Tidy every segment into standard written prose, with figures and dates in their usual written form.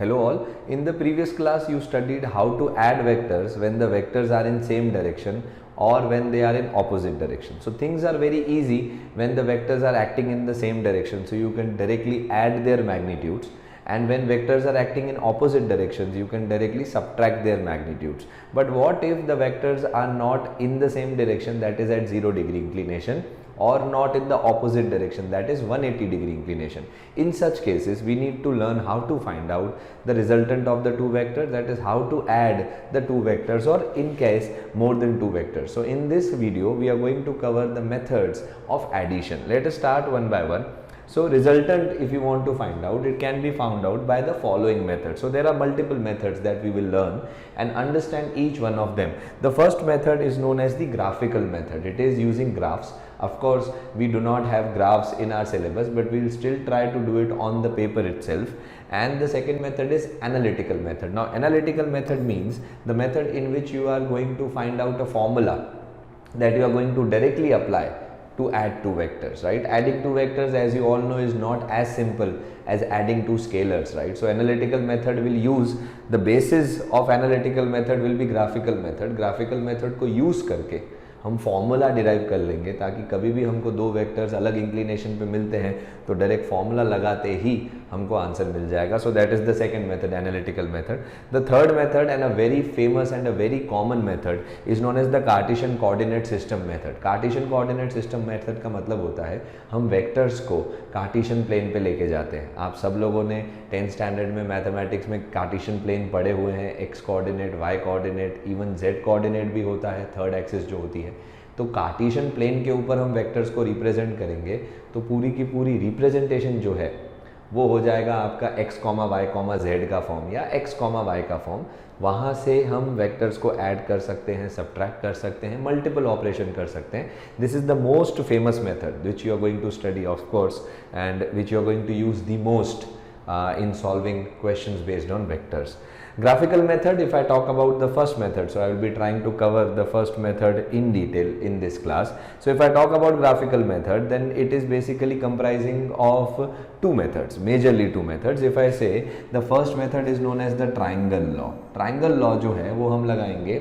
Hello all, in the previous class you studied how to add vectors when the vectors are in same direction or when they are in opposite direction. So things are very easy when the vectors are acting in the same direction, so you can directly add their magnitudes, and when vectors are acting in opposite directions you can directly subtract their magnitudes. But what if the vectors are not in the same direction, that is at 0-degree inclination, or not in the opposite direction, that is 180-degree inclination? In such cases we need to learn how to find out the resultant of the two vectors, that is how to add the two vectors, or in case more than two vectors. So in this video we are going to cover the methods of addition. Let us start one by one. So resultant, if you want to find out, it can be found out by the following method. So there are multiple methods that we will learn and understand each one of them. The first method is known as the graphical method. It is using graphs. Of course we do not have graphs in our syllabus, but we will still try to do it on the paper itself. And the second method is analytical method. Now analytical method means the method in which you are going to find out a formula that you are going to directly apply to add two vectors, right? Adding two vectors, as you all know, is not as simple as adding two scalars, right? So analytical method will use, the basis of analytical method will be graphical method. Graphical method को use करके हम formula derive कर लेंगे, ताकि कभी भी हमको दो वेक्टर्स अलग इंक्लिनेशन पे मिलते हैं तो डायरेक्ट फॉर्मूला लगाते ही हमको आंसर मिल जाएगा. So that is the second method, analytical method. The third method and a very famous and a very common method is known as the Cartesian coordinate system method. Cartesian coordinate system method का मतलब होता है हम vectors को Cartesian plane पे लेके जाते हैं. आप सब लोगों ने 10th स्टैंडर्ड में मैथमेटिक्स में कार्टेशियन प्लेन पढ़े हुए हैं. X coordinate, y coordinate, even z coordinate भी होता है, थर्ड एक्सिस जो होती है. तो कार्टेशियन प्लेन के ऊपर हम वेक्टर्स को रिप्रेजेंट करेंगे तो पूरी की पूरी रिप्रेजेंटेशन जो है वो हो जाएगा आपका x, y, z का फॉर्म या x, y का फॉर्म. वहाँ से हम वेक्टर्स को ऐड कर सकते हैं, सब्ट्रैक्ट कर सकते हैं, मल्टीपल ऑपरेशन कर सकते हैं. This is the most famous method which you are going to study of course, and which you are going to use the most in solving questions based on vectors. Graphical method, if I talk about the first method, so I will be trying to cover the first method in detail in this class. So if I talk about graphical method, then it is basically comprising of two methods, majorly two methods. If I say the first method is known as the triangle law. Triangle law जो है वो हम लगाएंगे,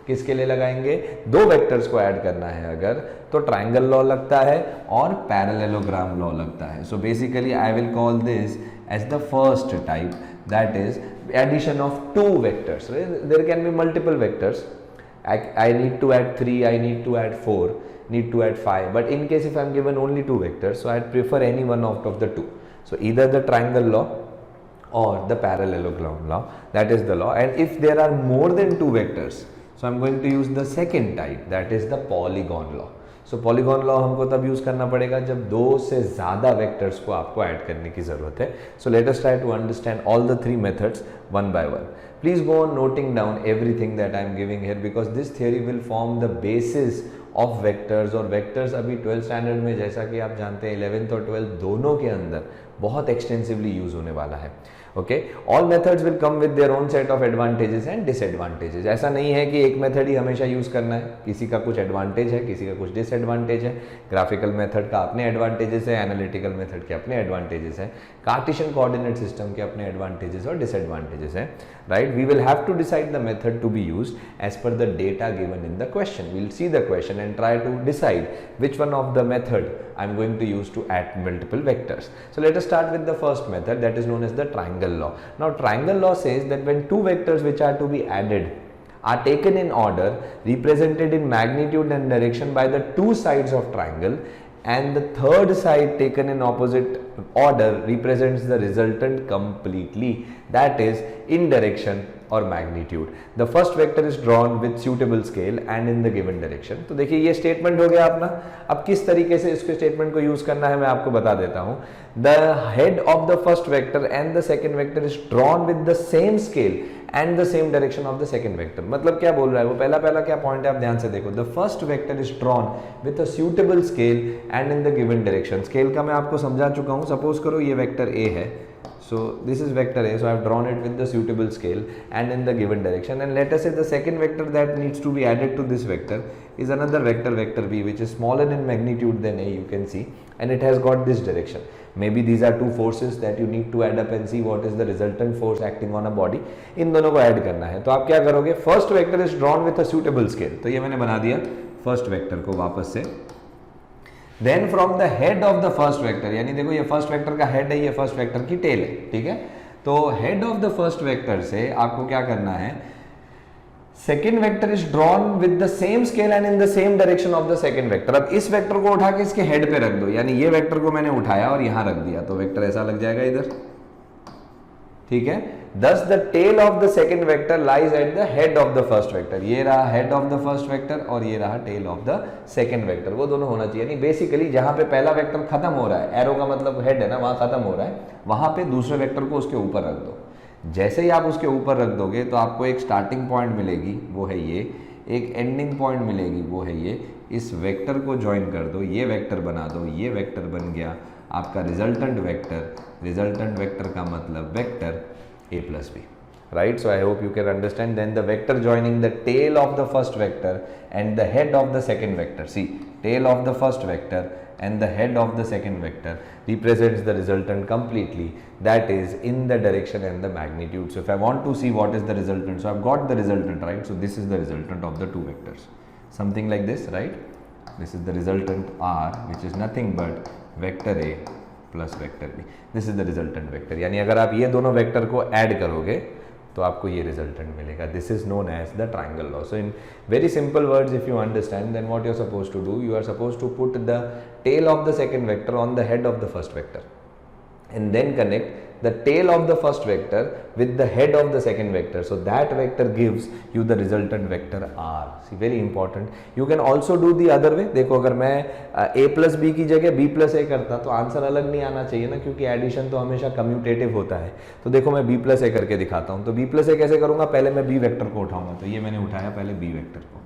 किसके लिए लगाएंगे? दो vectors को ऐड करना है अगर, तो ट्राइंगल लॉ लगता है और पैरेललोग्राम लॉ लगता है. So basically I will call this as the first type, that is addition of two vectors. There can be multiple vectors. I need to add 3, I need to add 4, need to add 5, but in case if I am given only two vectors, so I prefer any one out of the two. So either the triangle law or the parallelogram law, that is the law. And if there are more than two vectors, so I am going to use the second type, that is the polygon law. So polygon law हमको तब use करना पड़ेगा जब दो से ज़्यादा vectors को आपको ऐड करने की ज़रूरत है. So let us try to understand all the three methods one by one. Please go on noting down everything that I am giving here, because this theory will form the basis of vectors. और vectors अभी 12th standard में, जैसा कि आप जानते हैं, 11th और 12th दोनों के अंदर बहुत एक्सटेंसिवली यूज़ होने वाला है. Okay, all methods will come with their own set of advantages and disadvantages. ऐसा नहीं है कि एक मेथड ही हमेशा यूज़ करना है. किसी का कुछ एडवांटेज है, किसी का कुछ डिसएडवांटेज है. ग्राफिकल मेथड का अपने एडवांटेजेस है, एनालिटिकल मेथड के अपने एडवांटेजेस हैं, कार्टेशियन कोऑर्डिनेट सिस्टम के अपने एडवांटेजेस और डिसएडवांटेजेस हैं, right. We will have to decide the method to be used as per the data given in the question. We will see the question and try to decide which one of the method I am going to use to add multiple vectors. So let us start with the first method, that is known as the triangle law. Now triangle law says that when two vectors which are to be added are taken in order, represented in magnitude and direction by the two sides of triangle, and the third side taken in opposite order represents the resultant completely, that is in direction और magnitude. The first vector is drawn with suitable scale and in the given direction. तो देखिए ये statement हो गया अपना. अब किस तरीके से इसके स्टेटमेंट को यूज करना है मैं आपको बता देता हूँ. The head of the first vector and the second vector is drawn with the same scale and the same direction of the second vector. मतलब क्या बोल रहा है वो? पहला क्या पॉइंट है आप ध्यान से देखो. The first vector is drawn with a suitable scale and in the given direction. Scale का मैं आपको समझा चुका हूँ. सपोज करो ये वेक्टर A है. So this is vector A, so I have drawn it with the suitable scale and in the given direction. And let us say the second vector that needs to be added to this vector is another vector, vector B, which is smaller in magnitude than A, you can see, and it has got this direction. Maybe these are two forces that you need to add up and see what is the resultant force acting on a body, इन दोनों को add करना है। तो आप क्या करोगे, first vector is drawn with a suitable scale, तो ये मैंने बना दिया फर्स्ट वेक्टर को वापस से। Then from the head of the first vector, यानी देखो ये फर्स्ट वेक्टर का हेड है, ये फर्स्ट वेक्टर की टेल है, ठीक है। तो head of the first vector से आपको क्या करना है, second vector is drawn with the same scale and in the same direction of the second vector. अब इस वेक्टर को उठा के इसके हेड पे रख दो, यानी ये वेक्टर को मैंने उठाया और यहां रख दिया, तो वेक्टर ऐसा लग जाएगा इधर, ठीक है। Thus the tail of the second vector lies at the head of the first vector। ये रहा head of the first vector और ये रहा tail of the second vector, वो दोनों होना चाहिए। यानी बेसिकली जहां पे पहला वेक्टर खत्म हो रहा है, एरो का मतलब हेड है ना, वहां खत्म हो रहा है, वहां पे दूसरे वेक्टर को उसके ऊपर रख दो। जैसे ही आप उसके ऊपर रख दोगे तो आपको एक स्टार्टिंग पॉइंट मिलेगी, वो है ये, एक एंडिंग पॉइंट मिलेगी, वो है ये। इस वेक्टर को ज्वाइन कर दो, ये वेक्टर बना दो, ये वेक्टर बन गया आपका रिजल्टेंट वेक्टर। रिजल्टेंट वेक्टर का मतलब vector a plus b, right? So I hope you can understand. Then the vector joining the tail of the first vector and the head of the second vector, see, tail of the first vector and the head of the second vector represents the resultant completely, that is in the direction and the magnitude. So if I want to see what is the resultant, so I've got the resultant, right? So this is the resultant of the two vectors, something like this, right? This is the resultant r, which is nothing but vector a plus vector b, this is the resultant vector. यानी अगर आप ये दोनों vector को add करोगे तो आपको ये रिजल्टेंट मिलेगा। This is known as the triangle law. So in very simple words, if you understand, then what you are suppose to do, you are suppose to put the tail of the second vector on the head of the first vector and then connect the tail of the first vector with the head of the second vector, so that vector gives you the resultant vector r। See, very important। You can also do the other way। देखो अगर मैं a plus b की जगह b plus a करता तो answer अलग नहीं आना चाहिए ना, क्योंकि एडिशन तो हमेशा कम्यूटेटिव होता है। तो देखो मैं b plus a करके दिखाता हूँ। तो b plus a कैसे करूंगा, पहले मैं b वेक्टर को उठाऊंगा, तो ये मैंने उठाया पहले b वेक्टर को,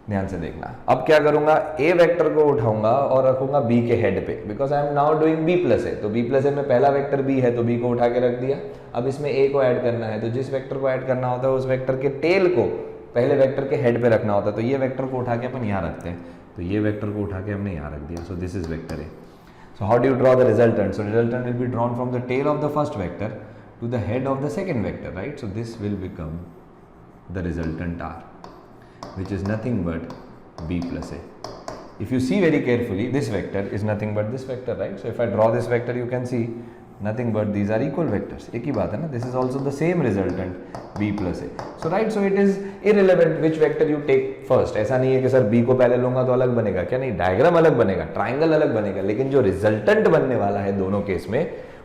ध्यान से देखना। अब क्या करूंगा, a वेक्टर को उठाऊंगा और रखूंगा b के हेड पे, because I am now doing b plus a। तो b प्लस a में पहला वेक्टर b है, तो b को उठा के रख दिया। अब इसमें a को ऐड करना है, तो जिस वेक्टर को ऐड करना होता है उस वेक्टर के टेल को पहले वेक्टर के हेड पे रखना होता है। तो ये वेक्टर को उठा के अपन यहाँ रखते हैं, तो ये वेक्टर को उठा के हमने यहाँ रख दिया। So this is vector a। So how do you draw the resultant? So resultant will be drawn from the tail of the first vector to the head of the second vector, right? So this will become the resultant r, which is nothing but b plus a। If you see very carefully, this vector is nothing but this vector, right? So if I draw this vector, you can see nothing but these are equal vectors। एक ही बात है ना, this is also the same resultant b plus a। So right, so it is irrelevant which vector you take first। ऐसा नहीं है कि sir b को पहले लूंगा तो अलग बनेगा, क्या नहीं, डायग्राम अलग बनेगा, ट्राइंगल अलग बनेगा, लेकिन जो रिजल्टेंट बनने वाला है दोनों केस में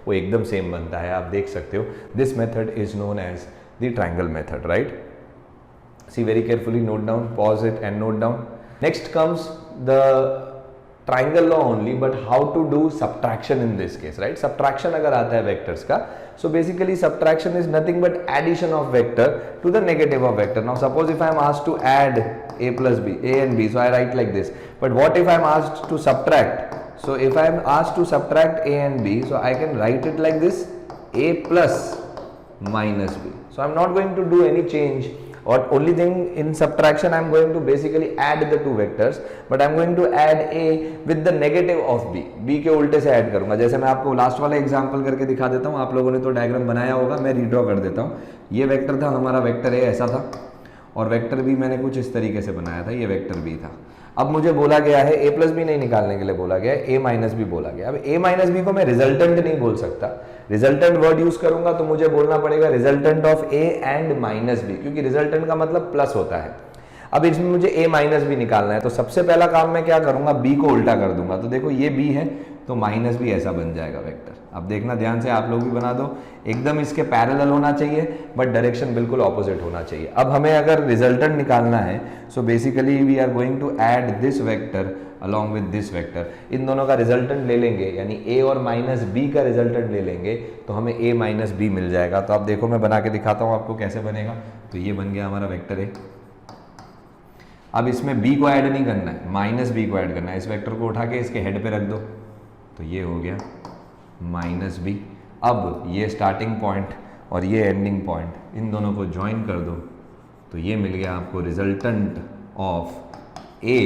वो एकदम सेम बनता है। आप देख सकते हो, this method is known as the triangle method, right? See very carefully, note down, pause it and note down। Next comes the triangle law only, but how to do subtraction in this case, right? Subtraction अगर आता है vectors का, so basically subtraction is nothing but addition of vector to the negative of vector। Now suppose if I am asked to add a plus b, a and b, so I write like this। But what if I am asked to subtract? So if I am asked to subtract a and b, so I can write it like this, a plus minus b। So I am not going to do any change, or only thing in subtraction I am going to basically add the two vectors, but I am going to add a with the negative of b। b के उल्टे से add करूंगा। जैसे मैं आपको last वाला example करके दिखा देता हूँ, आप लोगों ने तो डायग्राम बनाया होगा, मैं रीड्रॉ कर देता हूँ। ये वेक्टर था हमारा, वेक्टर a ऐसा था, और वेक्टर b मैंने कुछ इस तरीके से बनाया था, ये वेक्टर b था। अब मुझे बोला गया है a प्लस बी नहीं निकालने के लिए बोला गया है, a माइनस बी बोला गया। अब a माइनस बी को मैं रिजल्टेंट नहीं बोल सकता, रिजल्टेंट वर्ड यूज करूंगा तो मुझे बोलना पड़ेगा resultant of a and minus b, क्योंकि रिजल्टेंट का मतलब प्लस होता है। अब इसमें मुझे a माइनस बी निकालना है, तो सबसे पहला काम मैं क्या करूंगा, b को उल्टा कर दूंगा। तो देखो ये b है, तो माइनस भी ऐसा बन जाएगा वेक्टर। अब देखना ध्यान से, आप लोग भी बना दो, एकदम इसके पैरेलल होना चाहिए, बट डायरेक्शन बिल्कुल ऑपोजिट होना चाहिए। अब हमें अगर रिजल्टेंट निकालना है, so basically we are going to add this vector along with this vector. इन दोनों का रिजल्टेंट ले लेंगे, यानी a और माइनस b का रिजल्टेंट ले लेंगे, तो हमें a माइनस बी मिल जाएगा। तो आप देखो मैं बना के दिखाता हूँ आपको कैसे बनेगा। तो ये बन गया हमारा वेक्टर a। अब इसमें b को ऐड नहीं करना है, माइनस b को ऐड करना है। इस वेक्टर को उठा के इसके हेड पे रख दो, तो ये हो गया माइनस बी। अब ये स्टार्टिंग पॉइंट और ये एंडिंग पॉइंट, इन दोनों को ज्वाइन कर दो, तो ये मिल गया आपको resultant of a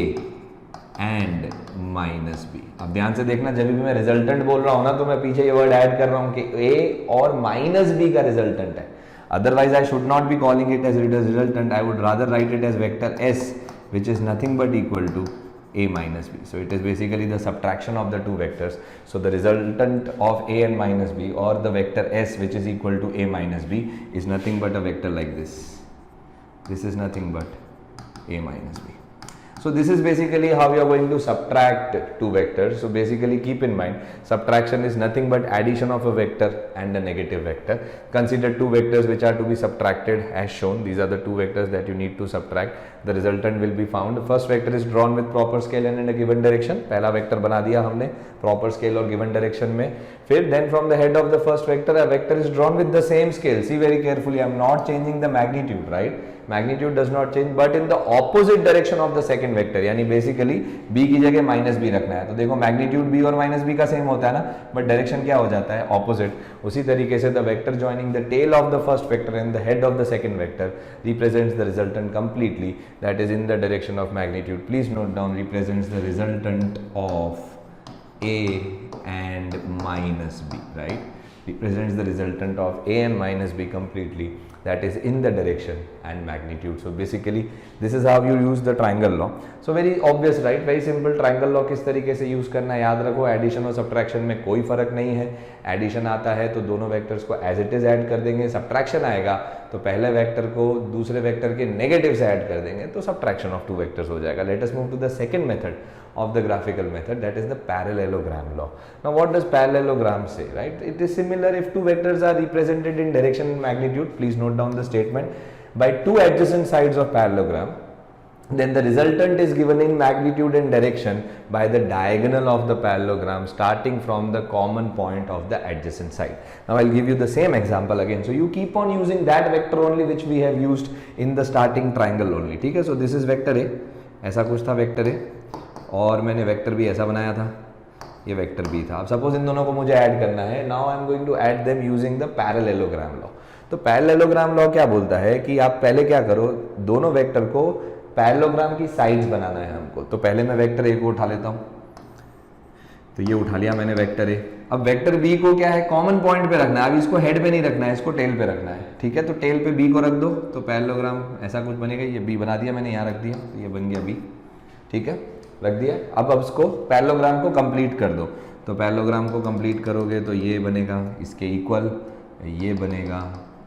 and minus b. अब ध्यान से देखना, जब भी मैं रिजल्टेंट बोल रहा हूं ना तो मैं पीछे ये वर्ड ऐड कर रहा हूं कि ए और माइनस बी का रिजल्टेंट है। Otherwise, I should not be calling it as resultant. I would rather write it as vector S, which is nothing but equal to A minus B. So it is basically the subtraction of the two vectors. So the resultant of A and minus B, or the vector S, which is equal to A minus B, is nothing but a vector like this. This is nothing but A minus B. So this is basically how you are going to subtract two vectors. So basically keep in mind, subtraction is nothing but addition of a vector and a negative vector. Consider two vectors which are to be subtracted as shown. These are the two vectors that you need to subtract. The resultant will be found. The first vector is drawn with proper scale and in a given direction. पहला vector बना दिया हमने proper scale और given direction में. फिर then from the head of the first vector, a vector is drawn with the same scale. See very carefully, I am not changing the magnitude, right? Magnitude does not change, but in the opposite direction of the second vector. यानी basically b की जगह minus B रखना है. तो देखो magnitude b और minus B का same होता है ना, बट डायरेक्शन क्या हो जाता है, ऑपोजिट. उसी तरीके से the vector joining the tail of the first vector and the head of the second vector represents the resultant completely, that is in the direction of magnitude. Please note down, represents the resultant of a and minus b, right? Represents the resultant of a and minus b completely, that is in the direction and magnitude. So basically this is how you use the triangle law. So very obvious, right? Very simple. triangle law किस तरीके से use करना है याद रखो. Addition और subtraction में कोई फर्क नहीं है. एडिशन आता है तो दोनों वेक्टर्स को एज इट इज ऐड कर देंगे. सब्ट्रैक्शन आएगा तो पहले वेक्टर को दूसरे वेक्टर के नेगेटिव से ऐड कर देंगे, तो सब्ट्रैक्शन ऑफ टू वेक्टर्स हो जाएगा. Let us move to the second method of the graphical method, that is the parallelogram law. Now what does parallelogram say, right? It is similar if two vectors are represented in direction and magnitude. Please note down the statement. By two adjacent sides of parallelogram, then the resultant is given in magnitude and direction by the diagonal of the parallelogram starting from the common point of the adjacent side. Now I'll give you the same example again. So you keep on using that vector only which we have used in the starting triangle only. ठीक है? So this is vector A. ऐसा कुछ था vector A. और मैंने vector भी ऐसा बनाया था, ये वेक्टर बी था. अब सपोज इन दोनों को मुझे ऐड करना है. Now I am going to add them using the parallelogram law. तो पैरेललोग्राम लॉ क्या बोलता है कि आप पहले क्या करो, दोनों वेक्टर को पैरेललोग्राम की साइड्स बनाना है हमको. तो पहले मैं वेक्टर ए को उठा लेता हूँ. तो ये उठा लिया मैंने वेक्टर ए. अब वेक्टर बी को क्या है, कॉमन पॉइंट पे रखना है. अब इसको हेड पे नहीं रखना है, इसको टेल पे रखना है. ठीक है, तो टेल पे बी को रख दो तो पैरेललोग्राम ऐसा कुछ बनेगा. ये बी बना दिया मैंने, यहाँ रख दिया, तो ये बन गया बी. ठीक है, रख दिया. अब इसको पैरेललोग्राम को कंप्लीट कर दो. तो पैरेललोग्राम को कंप्लीट करोगे तो ये बनेगा इसके इक्वल, ये बनेगा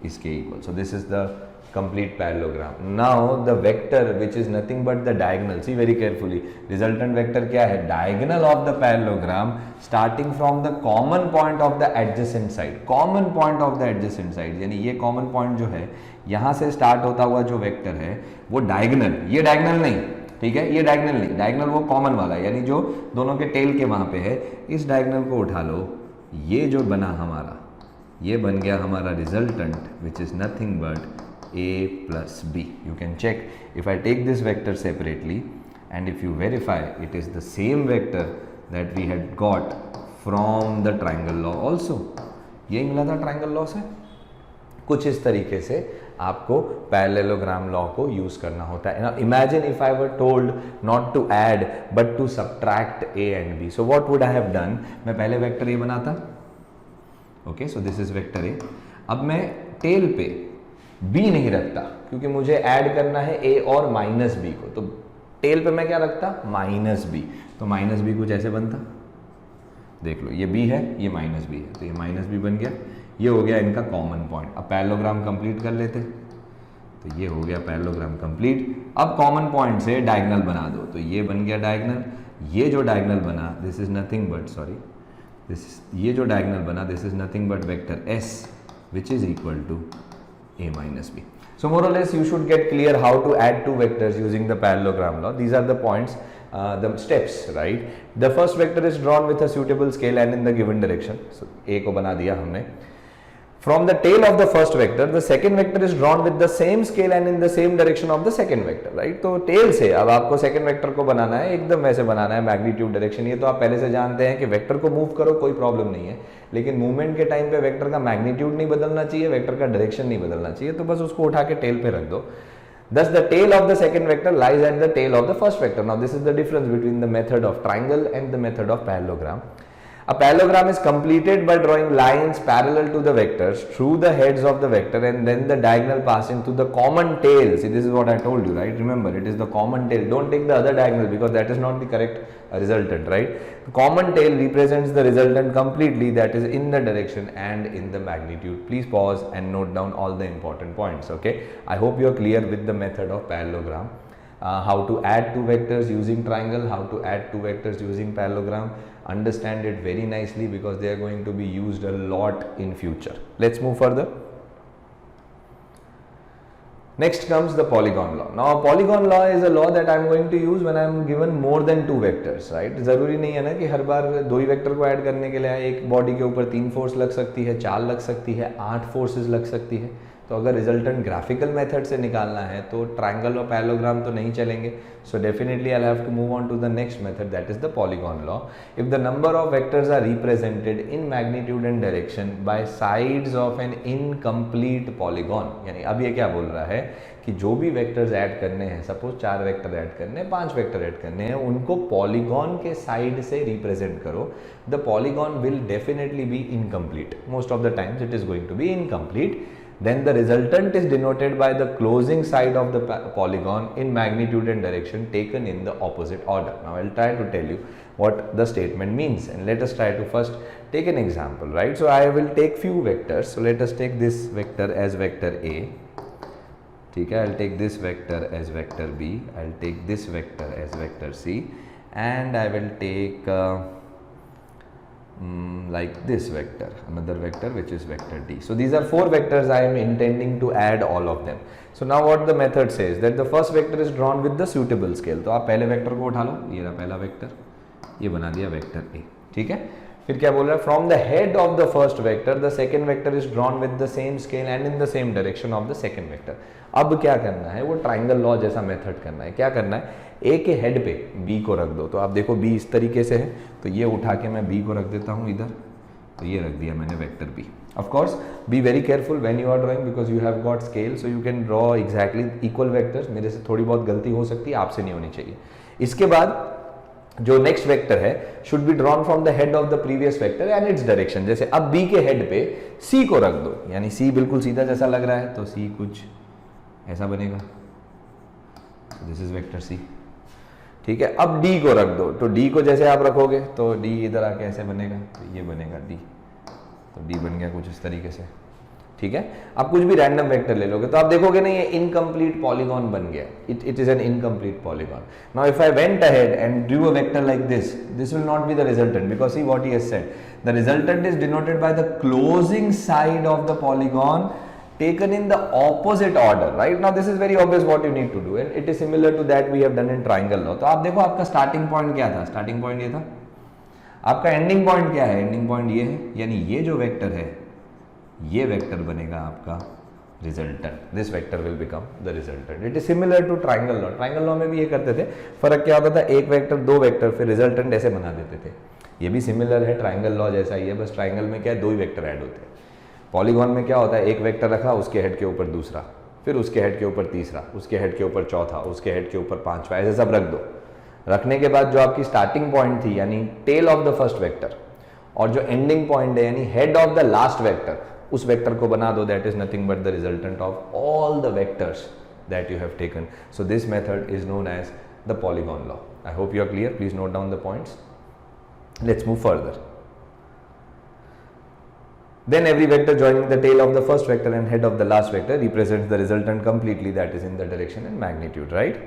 इसके equal. So this is the complete parallelogram. Now the vector which is nothing but the diagonal, see very carefully, resultant vector क्या है, diagonal of the parallelogram starting from the common point of the adjacent side. Common point of the adjacent side यानी ये common point जो है, यहाँ से start होता हुआ जो वेक्टर है वो डायगोनल, ये डायगोनल नहीं. ठीक है, ये डायगोनल नहीं, डायगोनल वो कॉमन वाला है, यानी जो दोनों के टेल के वहां पे है. इस डायगोनल को उठा लो. ये जो बना हमारा, ये बन गया हमारा resultant which is nothing but a plus b. You can check if I take this vector separately and if you verify it is the same vector that we had got from the triangle law also. यही मिला था triangle law से. कुछ इस तरीके से आपको parallelogram law को यूज करना होता है. Now imagine if I were told not to add but to subtract a and b. So what would I have done? मैं पहले वेक्टर a बनाता. Okay, so this is vector a. अब मैं tell पे b नहीं रखता क्योंकि मुझे ऐड करना है a और माइनस b को. तो टेल पे मैं क्या रखता, माइनस b. तो माइनस b कुछ ऐसे बनता, देख लो, ये b है, ये माइनस b है, तो ये माइनस b बन गया. ये हो गया इनका कॉमन पॉइंट. अब पैरेललोग्राम कंप्लीट कर लेते. तो ये हो गया पैरेललोग्राम कंप्लीट. अब कॉमन पॉइंट से डायगोनल बना दो. तो ये बन गया डायगोनल. ये जो डायगोनल बना, this is nothing but, sorry, this, ये जो डायगोनल बना, this is nothing but vector s which is equal to a minus b. So more or less you should get clear how to add two vectors using the parallelogram law. These are the points, the steps, right? The first vector is drawn with a suitable scale and in the given direction. So a को बना दिया हमने. From the tail of the first vector, the second vector is drawn with the same scale and in the same direction of the second vector, right? तो tail से अब आपको second vector को बनाना है, एकदम वैसे बनाना है, मैग्नीट्यूड डायरेक्शन. ये तो आप पहले से जानते हैं कि वेक्टर को मूव करो कोई प्रॉब्लम नहीं है, लेकिन मूवमेंट के टाइम पे वेक्टर का मैग्नीट्यूड नहीं बदलना चाहिए, वेक्टर का डायरेक्शन नहीं बदलना चाहिए. तो बस उसको उठा के टेल पे रख दो. Thus the tail of the second vector lies at the tail of the first vector. Now this is the difference between the method of triangle and the method of parallelogram. A parallelogram is completed by drawing lines parallel to the vectors through the heads of the vector and then the diagonal passing to the common tail. See, this is what I told you, right? Remember, it is the common tail. Don't take the other diagonal because that is not the correct resultant, right? The common tail represents the resultant completely, that is in the direction and in the magnitude. Please pause and note down all the important points, okay? I hope you are clear with the method of parallelogram. How to add two vectors using triangle, how to add two vectors using parallelogram. Understand it very nicely because they are going to be used a lot in future. Let's move further. Next comes the polygon law. Now polygon law is a law that I am going to use when I am given more than two vectors, right? जरूरी नहीं है ना कि हर बार दो ही vector को add करने के लिए एक बॉडी के ऊपर 3 फोर्स लग सकती है, 4 लग सकती है, 8 फोर्सेस लग सकती है. तो अगर रिजल्टेंट ग्राफिकल मेथड से निकालना है तो ट्रायंगल और पैरेललोग्राम तो नहीं चलेंगे. So definitely I have to move on to the next method, that is the polygon law. If the number of vectors are represented in magnitude and direction by sides of an incomplete polygon, यानी अब ये क्या बोल रहा है कि जो भी वेक्टर्स ऐड करने हैं, सपोज 4 वेक्टर ऐड करने हैं, 5 वेक्टर ऐड करने हैं, उनको पॉलीगॉन के साइड से रिप्रेजेंट करो. The polygon will definitely be incomplete. Most of the times it is going to be incomplete. Then the resultant is denoted by the closing side of the polygon in magnitude and direction taken in the opposite order. Now I'll try to tell you what the statement means, and let us try to first take an example, right? So I will take few vectors. So let us take this vector as vector A. Okay, I'll take this vector as vector B. I'll take this vector as vector C, and I will take like this vector, another vector which is vector D. So these are 4 vectors I am intending to add all of them. So now what the method says that the first vector is drawn with the suitable scale. तो आप पहले vector को उठा लो, ये रहा पहला vector, ये बना दिया वेक्टर A. ठीक है, फिर क्या बोल रहा है, from the head of the first vector the second vector is drawn with the same scale and in the same direction of the second vector. अब क्या करना है, वो ट्राइंगल लॉ जैसा मेथड करना है. क्या करना है, ए के हेड पे बी को रख दो. तो आप देखो बी इस तरीके से है, तो ये उठा के मैं बी को रख देता हूँ इधर, तो ये रख दिया मैंने vector b. Of course be very careful when you are drawing because you have got scale, so you can draw exactly equal vectors. मेरे से थोड़ी बहुत गलती हो सकती है, आपसे नहीं होनी चाहिए. इसके बाद जो नेक्स्ट वेक्टर है should be drawn from the head of the previous vector and its direction. जैसे अब बी के हेड पे सी को रख दो, यानी सी बिल्कुल सीधा जैसा लग रहा है, तो सी कुछ ऐसा बनेगा. This is vector c. ठीक है, अब डी को रख दो, तो डी को जैसे आप रखोगे तो डी इधर आके ऐसे बनेगा, तो ये बनेगा डी. तो डी बन गया कुछ इस तरीके से. ठीक है, आप कुछ भी रैंडम वेक्टर ले लोगे तो आप देखोगे ना ये इनकम्प्लीट पॉलीगॉन बन गया. It is an incomplete polygon. Now if I went ahead and drew a vector like this, this will not be the resultant because see what he has said, the resultant is denoted by the closing side of the polygon taken in the opposite order. Right now this is very obvious what you need to do, and it is similar to that we have done in triangle law. तो आप देखो आपका starting point क्या था, starting point ये था. आपका ending point क्या है, एंडिंग पॉइंट ये है, यानी ये जो वेक्टर है ये वेक्टर बनेगा आपका resultant. This vector will become the resultant. It is similar to triangle law. Triangle law में भी ये करते थे. फर्क क्या होता था, एक वेक्टर दो वेक्टर फिर रिजल्टेंट ऐसे बना देते थे. ये भी सिमिलर है, ट्राइंगल लॉ जैसा ही है, बस ट्राइंगल में क्या है, 2 ही वेक्टर ऐड होते हैं. पॉलीगॉन में क्या होता है, एक वेक्टर रखा, उसके हेड के ऊपर दूसरा, फिर उसके हेड के ऊपर तीसरा, उसके हेड के ऊपर चौथा, उसके हेड के ऊपर पांचवा, ऐसे सब रख दो. रखने के बाद जो आपकी स्टार्टिंग पॉइंट थी यानी tail of the first vector, और जो एंडिंग पॉइंट है यानी head of the last vector, उस वेक्टर को बना दो. That is nothing but the resultant of all the vectors that you have taken. So this method is known as the polygon law. I hope you are clear. Please note down the points. Let's move further. Then every vector joining the tail of the first vector and head of the last vector represents the resultant completely, that is in the direction and magnitude, right?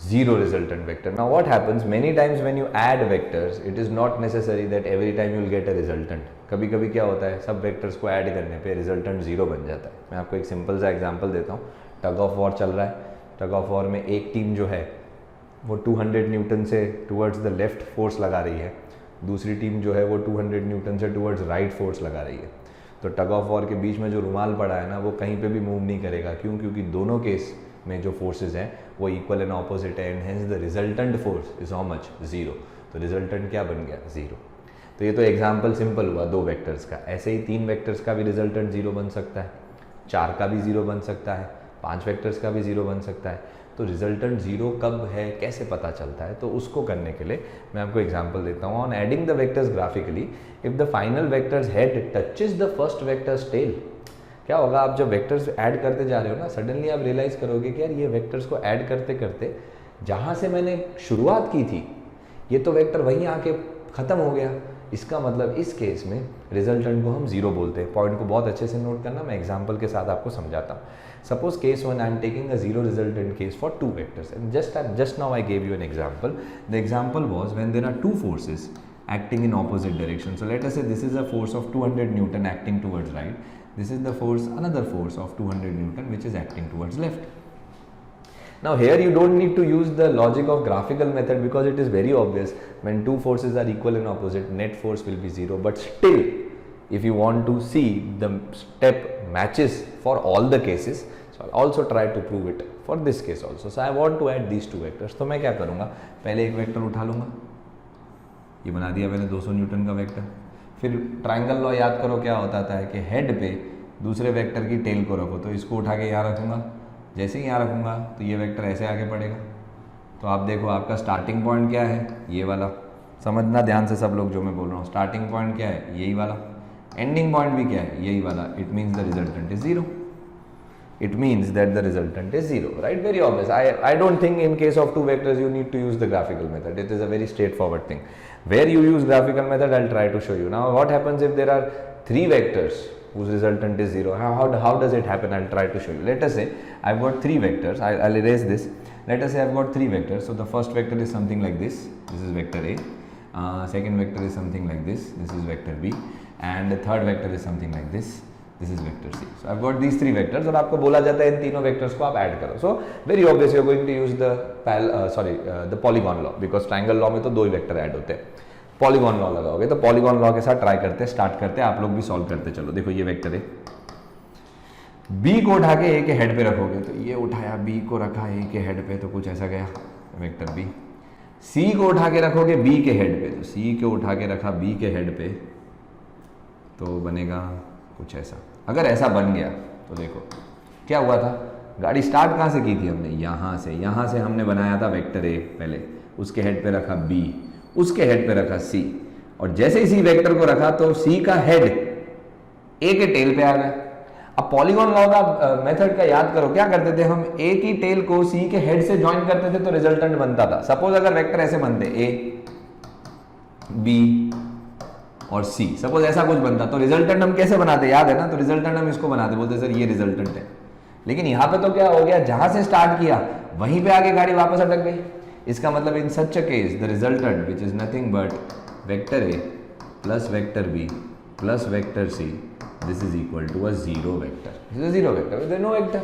Zero resultant vector. Now what happens, many times when you add vectors, it is not necessary that every time you will get a resultant. कभी कभी क्या होता है, सब vectors को add करने पे resultant 0 बन जाता है. मैं आपको एक सिंपल सा एग्जांपल देता हूँ. टग ऑफ वॉर चल रहा है. टग ऑफ वॉर में एक टीम जो है वो 200 न्यूटन से टुवर्ड्स द लेफ्ट फोर्स लगा रही है, दूसरी टीम जो है वो 200 न्यूटन से टुवर्ड्स राइट फोर्स लगा रही है. तो टग ऑफ वॉर के बीच में जो रुमाल पड़ा है ना, वो कहीं पे भी मूव नहीं करेगा. क्यों? क्योंकि दोनों केस में जो फोर्सेस हैं वो इक्वल एंड ऑपोजिट है, and hence the resultant force is how much, 0. तो रिजल्टेंट क्या बन गया, 0. तो ये तो एग्जाम्पल सिंपल हुआ 2 वेक्टर्स का. ऐसे ही 3 वेक्टर्स का भी रिजल्टेंट 0 बन सकता है, 4 का भी 0 बन सकता है, 5 वेक्टर्स का भी 0 बन सकता है। तो रिजल्टेंट 0 कब है, कैसे पता चलता है, तो उसको करने के लिए मैं आपको एग्जांपल देता हूँ। On adding the vectors graphically, if the final vector's head touches the first vector's tail, क्या होगा, आप जब वेक्टर्स ऐड करते जा रहे हो ना, सडनली आप रियलाइज करोगे कि यार ये वेक्टर्स को ऐड करते करते जहाँ से मैंने शुरुआत की थी ये तो वेक्टर वहीं आके ख़त्म हो गया। इसका मतलब इस केस में रिजल्टेंट को हम 0 बोलते हैं। पॉइंट को बहुत अच्छे से नोट करना, मैं एग्जांपल के साथ आपको समझाता हूँ। Suppose case 1, I am taking a 0 resultant case for 2 vectors and just now I gave you an example. The example was when there are 2 forces acting in opposite direction. So let us say this is a force of 200 Newton acting towards right. This is the force, another force of 200 Newton which is acting towards left. Now here you don't need to use the logic of graphical method because it is very obvious. When 2 forces are equal and opposite, net force will be 0. But still, if you want to see the step matches for all the cases, so I'll also try to prove it for this case also. So I want to add these 2 vectors. तो मैं क्या करूँगा, पहले एक vector उठा लूँगा, ये बना दिया मैंने 200 न्यूटन का वेक्टर। फिर ट्राइंगल लॉ याद करो क्या होता है कि हेड पे दूसरे वेक्टर की टेल को रखो, तो इसको उठा के यहाँ रखूँगा, जैसे ही यहाँ रखूँगा तो ये वेक्टर ऐसे आगे पड़ेगा। तो आप देखो आपका स्टार्टिंग पॉइंट क्या है, ये वाला, समझना ध्यान से सब लोग जो मैं बोल रहा हूँ। स्टार्टिंग पॉइंट क्या है, यही वाला, एंडिंग पॉइंट भी क्या है, यही वाला। It means the resultant is 0. It means that the resultant is 0, right? Very obvious. I don't think in case of 2 vectors you need to use the graphical method. It is a very straightforward thing. Where you use graphical method, I'll try to show you. Now what happens if there are 3 vectors whose resultant is 0? How does it happen? I'll try to show you. Let us say I've got 3 vectors. I'll erase this. Let us say I've got 3 vectors. So the first vector is something like this. This is vector A. Second vector is something like this. This is vector B. And the third vector is something like this. This is vector C. So I've got these 3 vectors और आपको बोला जाता है इन तीनों vectors को आप add करो. So very obvious you're going to use the polygon law because triangle law में तो 2 ही वेक्टर ऐड होते हैं. पॉलीगॉन लॉ लगाओगे तो पॉलीगॉन लॉ के साथ ट्राई करते स्टार्ट करते आप लोग भी सॉल्व करते चलो. देखो ये वेक्टर है, बी को उठा के ए के हेड पे रखोगे तो ये उठाया बी को रखा ए के हेड पे तो कुछ ऐसा गया वेक्टर बी. सी को उठा के रखोगे बी के हेड पे तो सी को उठा के रखा बी के हेड पे तो बनेगा कुछ ऐसा. अगर ऐसा बन गया तो देखो क्या हुआ था, गाड़ी स्टार्ट कहाँ से की थी हमने, यहाँ से हमने बनाया था वेक्टर ए पहले, उसके हेड पे रखा बी, उसके हेड पे रखा सी और जैसे ही सी वेक्टर को रखा तो सी का हेड ए के टेल पे आ गया. अब पॉलीगॉन लॉ का मेथड का याद करो, क्या करते थे हम, ए की टेल को सी के हेड से ज्वाइन करते थे तो रिजल्टेंट बनता था. सपोज अगर वेक्टर ऐसे बनते ए बी और सी, सपोज ऐसा कुछ बनता तो रिजल्टेंट हम कैसे बनाते याद है ना, तो रिजल्टेंट हम इसको बनाते, बोलते सर ये रिजल्टेंट है. लेकिन यहाँ पे तो क्या हो गया, जहां से स्टार्ट किया वहीं पे आके गाड़ी वापस अटक गई. इसका मतलब in such a case the resultant which is nothing but vector A plus vector B plus vector C, this is equal to a 0 vector. This is a 0 vector. There is no vector.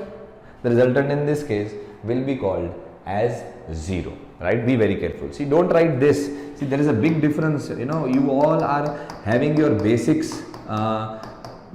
The resultant in this case will be called as 0. Right? Be very careful. See, don't write this. See, there is a big difference. You know, you all are having your basics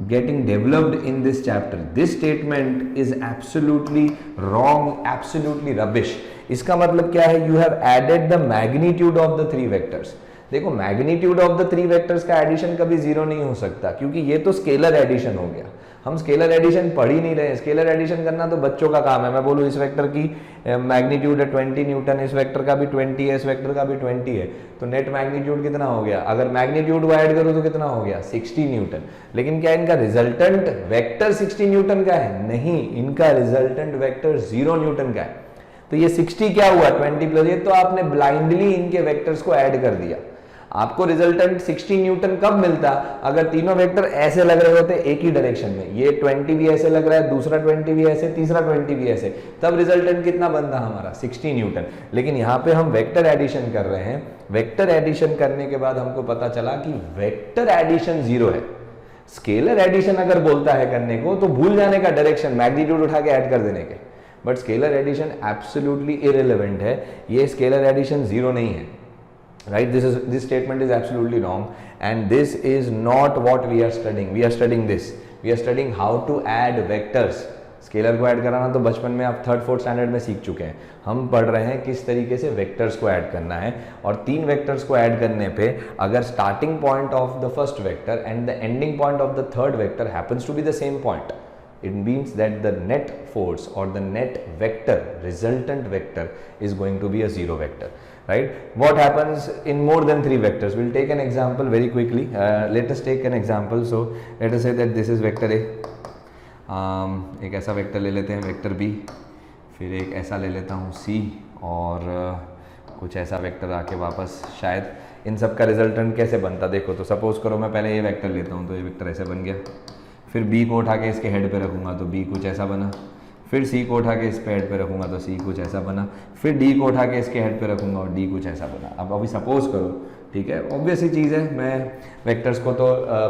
getting developed in this chapter. This statement is absolutely wrong, absolutely rubbish. इसका मतलब क्या है? You have added the magnitude of the 3 vectors. देखो magnitude of the 3 vectors का addition कभी 0 नहीं हो सकता क्योंकि ये तो स्केलर एडिशन हो गया. हम स्केलर एडिशन पढ़ ही नहीं रहे. स्केलर एडिशन करना तो बच्चों का काम है. मैं बोलूँ इस वेक्टर की मैग्नीट्यूड है 20 न्यूटन, इस वेक्टर का भी 20 है, इस वेक्टर का भी 20 है, तो नेट मैग्नीट्यूड कितना हो गया, अगर मैग्नीट्यूड को ऐड करूँ तो कितना हो गया 60 न्यूटन. लेकिन क्या इनका रिजल्टेंट वेक्टर 60 न्यूटन का है? नहीं, इनका रिजल्टेंट वेक्टर 0 न्यूटन का है. तो ये 60 क्या हुआ 20 प्लस, ये तो आपने ब्लाइंडली इनके वेक्टर्स को ऐड कर दिया. आपको रिजल्टेंट 60 न्यूटन कब मिलता, अगर तीनों वेक्टर ऐसे लग रहे होते एक ही डायरेक्शन में, ये 20 भी ऐसे लग रहा है, दूसरा 20 भी ऐसे, तीसरा 20 भी ऐसे, तब रिजल्टेंट कितना बनता हमारा 60 न्यूटन. लेकिन यहाँ पे हम वेक्टर एडिशन कर रहे हैं. वेक्टर एडिशन करने के बाद हमको पता चला कि वेक्टर एडिशन 0 है. स्केलर एडिशन अगर बोलता है करने को तो भूल जाने का डायरेक्शन, मैग्नीट्यूड उठा के ऐड कर देने के. But scalar addition absolutely irrelevant है. ये स्केलर एडिशन 0 नहीं है. Right, this statement is absolutely wrong and this is not what we are studying. We are studying this. We are studying how to add vectors. Scalar को add कराना तो बचपन में आप 3rd 4th स्टैंडर्ड में सीख चुके हैं. हम पढ़ रहे हैं किस तरीके से वेक्टर्स को ऐड करना है. और 3 वेक्टर्स को ऐड करने पे अगर starting point of the first vector and the ending point of the third vector happens to be the same point, it means that the net force or the net vector, resultant vector, is going to be a zero vector, right? What happens in more than 3 vectors? We'll take an example very quickly. Let us take an example. So let us say that this is vector A. एक ऐसा vector ले लेते हैं vector B, फिर एक ऐसा ले लेता हूँ C, और कुछ ऐसा वेक्टर आके वापस शायद इन सब का रिजल्टेंट कैसे बनता देखो। तो सपोज करो मैं पहले ये वेक्टर लेता हूँ, तो ये वेक्टर ऐसे बन गया, फिर B को उठा के इसके हेड पे रखूँगा तो B कुछ ऐसा बना, फिर C को उठा के इस पे हेड पे रखूँगा तो C कुछ ऐसा बना, फिर D को उठा के इसके हेड पे रखूँगा और D कुछ ऐसा बना। अब अभी सपोज करो, ठीक है, ऑब्वियस ही चीज़ है, मैं वेक्टर्स को तो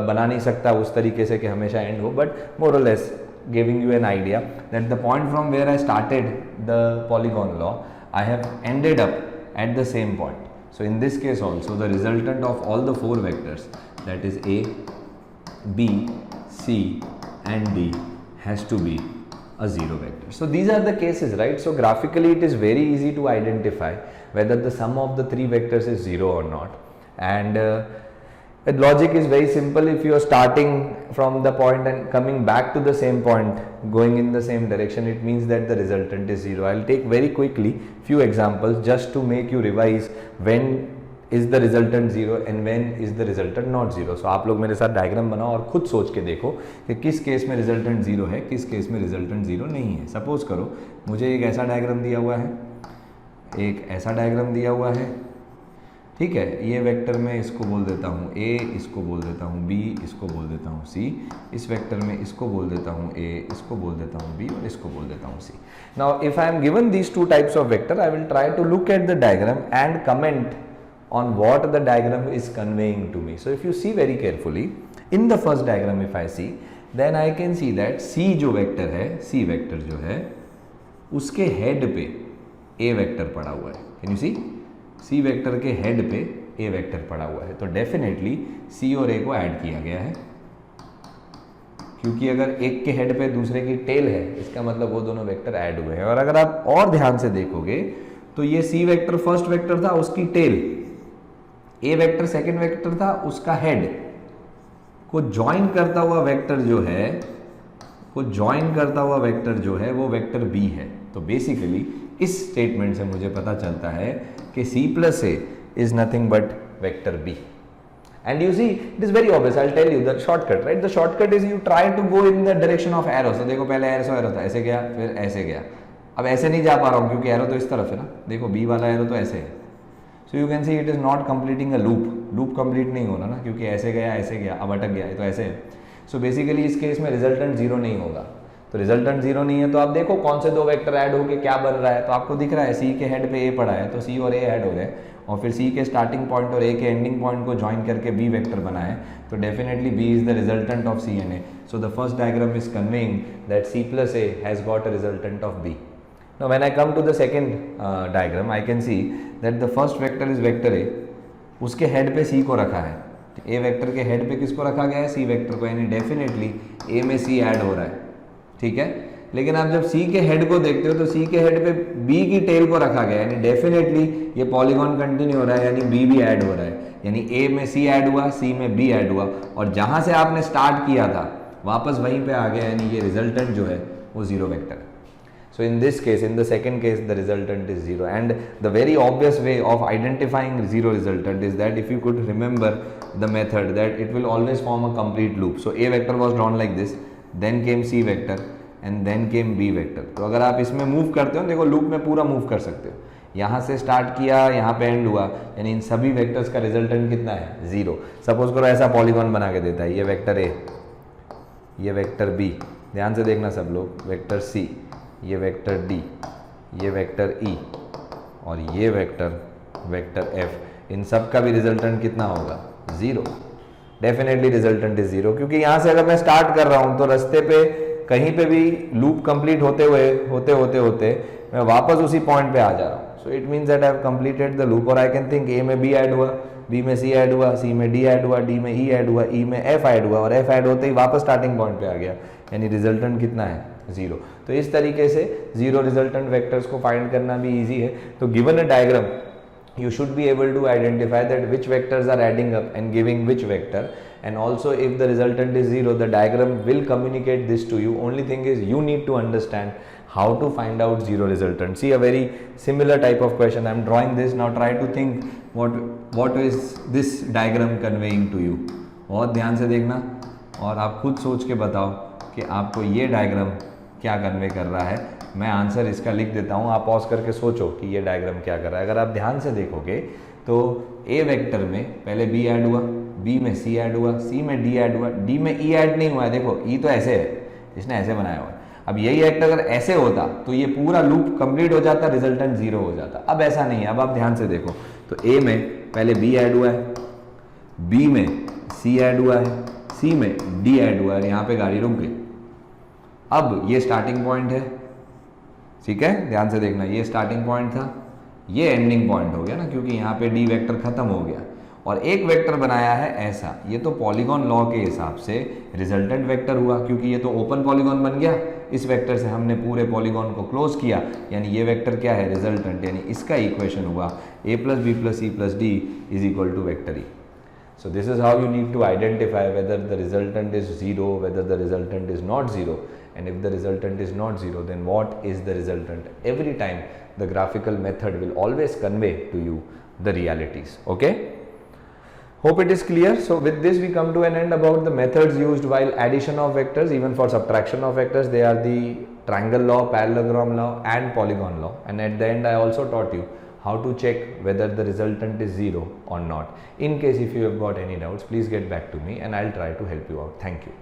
बना नहीं सकता उस तरीके से कि हमेशा एंड हो, बट मोर और less giving you an idea that the point from where I started the polygon law, I have ended up at the same point. So in this case also the resultant of all the 4 vectors, that is A, B, C and D, has to be a zero vector. So these are the cases, right? So graphically it is very easy to identify whether the sum of the 3 vectors is 0 or not, and the logic is very simple. If you are starting from the point and coming back to the same point, going in the same direction, it means that the resultant is 0. I'll take very quickly few examples just to make you revise when is the resultant 0 and when is the resultant not 0. So आप लोग मेरे साथ diagram बनाओ और खुद सोच के देखो कि किस केस में रिजल्टेंट 0 है, किस केस में रिजल्टेंट 0 नहीं है। सपोज करो मुझे एक ऐसा डायग्राम दिया हुआ है, एक ऐसा डायग्राम दिया हुआ है, ठीक है, ये वेक्टर में इसको बोल देता हूँ A, इसको बोल देता हूँ B, इसको बोल देता हूँ C, इस वेक्टर में इसको बोल देता हूँ A, इसको बोल देता हूँ B और इसको बोल देता हूँ C. Now if I am given these 2 types of vector, I will try to look at the diagram and comment on what the diagram is conveying to me. So if you see very carefully, in the first diagram if I see, then I can see that C जो vector है, C vector जो है, उसके head पे A vector पड़ा हुआ है। Can you see? C vector के हेड पे A वेक्टर पड़ा हुआ है, तो डेफिनेटली C और A को ऐड किया गया है, क्योंकि अगर एक के हेड पे दूसरे की टेल है, इसका मतलब वो दोनों वेक्टर ऐड हुए हैं। और अगर आप और ध्यान से देखोगे तो ये C वेक्टर फर्स्ट वेक्टर था, उसकी tail, A vector second vector था, उसका हेड को ज्वाइन करता हुआ वेक्टर जो है, वो वेक्टर B है। तो बेसिकली इस स्टेटमेंट से मुझे पता चलता है कि C plus A is nothing but vector B. And you see, it is very obvious. I'll tell you the shortcut, right? The shortcut is you try to go in the direction of arrow. So देखो पहले arrow था, ऐसे गया, फिर ऐसे गया। अब ऐसे नहीं जा पा रहा हूँ क्योंकि arrow तो इस तरफ है ना। देखो B वाला arrow तो ऐसे है। So you can see it is not completing a loop. Loop complete नहीं होना ना, क्योंकि ऐसे गया, अब अटक गया, ये तो ऐसे है। So basically इस केस में रिजल्टेंट 0 नहीं होगा। तो रिजल्टेंट 0 नहीं है तो आप देखो कौन से 2 वेक्टर ऐड होके क्या बन रहा है। तो आपको दिख रहा है C के हेड पे A पड़ा है, तो C और A ऐड हो गए, और फिर C के स्टार्टिंग पॉइंट और A के एंडिंग पॉइंट को ज्वाइन करके B वेक्टर बना है, तो definitely B is the resultant of C and A. So the first diagram is conveying that C plus A has got a resultant of B. Now when I come to the second diagram, I can see that the first vector is vector A, उसके head पे C को रखा है। A vector के head पे किसको रखा गया है? C वेक्टर को, यानी डेफिनेटली A में C ऐड हो रहा है, ठीक है। लेकिन आप जब C के हेड को देखते हो तो C के हेड पे B की टेल को रखा गया, यानी डेफिनेटली ये पॉलीगॉन कंटिन्यू हो रहा है, यानी B भी ऐड हो रहा है, यानी A में C ऐड हुआ, C में B ऐड हुआ, और जहां से आपने स्टार्ट किया था वापस वहीं पे आ गया, यानी ये रिजल्टेंट जो है वो 0 वेक्टर है। So in this case, in the second case, the resultant is 0, and the very obvious way of identifying 0 resultant is that if you could remember the method, that it will always form a complete loop. So A vector was drawn like this, then came C vector and then came B vector. तो अगर आप इसमें move करते हो, देखो loop में पूरा move कर सकते हो, यहाँ से स्टार्ट किया, यहाँ पे एंड हुआ, यानी इन सभी वेक्टर्स का रिजल्टेंट कितना है? 0। सपोज करो ऐसा पॉलीगॉन बना के देता है, ये वेक्टर A, ये वेक्टर B, ध्यान से देखना सब लोग, वेक्टर C, ये वेक्टर D, ये वेक्टर E और ये वेक्टर F, इन सब का भी रिजल्टेंट कितना होगा? 0। डेफिनेटली रिजल्टेंट इज 0, क्योंकि यहाँ से अगर मैं स्टार्ट कर रहा हूँ तो रास्ते पे कहीं पे भी लूप कंप्लीट होते मैं वापस उसी पॉइंट पे आ जा रहा हूँ। So it means that I have completed the loop, और आई कैन थिंक A में B ऐड हुआ, B में C ऐड हुआ, C में D ऐड हुआ, D में E ऐड हुआ, E में F ऐड हुआ, और F ऐड होते ही वापस स्टार्टिंग पॉइंट पे आ गया, यानी रिजल्टेंट कितना है? 0। तो इस तरीके से 0 रिजल्टेंट वेक्टर्स को फाइंड करना भी इजी है। तो given a diagram you should be able to identify that which vectors are adding up and giving which vector, and also if the resultant is 0, the diagram will communicate this to you. Only thing is you need to understand how to find out 0 resultant. See, a very similar type of question I am drawing this. Now try to think what is this diagram conveying to you. बहुत ध्यान से देखना और आप खुद सोच के बताओ कि आपको ये डायग्राम क्या कन्वे कर रहा है. मैं आंसर इसका लिख देता हूँ, आप पॉज करके सोचो कि ये डायग्राम क्या कर रहा है. अगर आप ध्यान से देखोगे तो ए वेक्टर में पहले बी ऐड हुआ, बी में सी ऐड हुआ, सी में डी ऐड हुआ, डी में ई ऐड नहीं हुआ है. देखो ई तो ऐसे है, इसने ऐसे बनाया हुआ है. अब यही वेक्टर अगर ऐसे होता तो ये पूरा लूप कंप्लीट हो जाता, रिजल्टेंट 0 हो जाता. अब ऐसा नहीं है. अब आप ध्यान से देखो तो ए में पहले बी ऐड हुआ है, बी में सी ऐड हुआ है, सी में डी ऐड हुआ है. यहाँ पे गाड़ी रुक गई. अब ये स्टार्टिंग पॉइंट है, ठीक है, ध्यान से देखना. ये स्टार्टिंग पॉइंट था, ये एंडिंग पॉइंट हो गया ना, क्योंकि यहाँ पे डी वेक्टर खत्म हो गया और एक वेक्टर बनाया है ऐसा. ये तो पॉलीगॉन लॉ के हिसाब से रिजल्टेंट वेक्टर हुआ, क्योंकि ये तो ओपन पॉलीगॉन बन गया. इस वेक्टर से हमने पूरे पॉलीगॉन को क्लोज किया, यानी ये वेक्टर क्या है, रिजल्टेंट. यानी इसका इक्वेशन हुआ a + b + c + d = vector e. So this is how you need to identify whether the resultant is 0, whether the resultant is not 0, and if the resultant is not 0, then what is the resultant. Every time the graphical method will always convey to you the realities. Okay, hope it is clear. So with this we come to an end about the methods used while addition of vectors. Even for subtraction of vectors, they are the triangle law, parallelogram law and polygon law. And at the end I also taught you how to check whether the resultant is 0 or not. In case if you have got any doubts, please get back to me and I'll try to help you out. Thank you.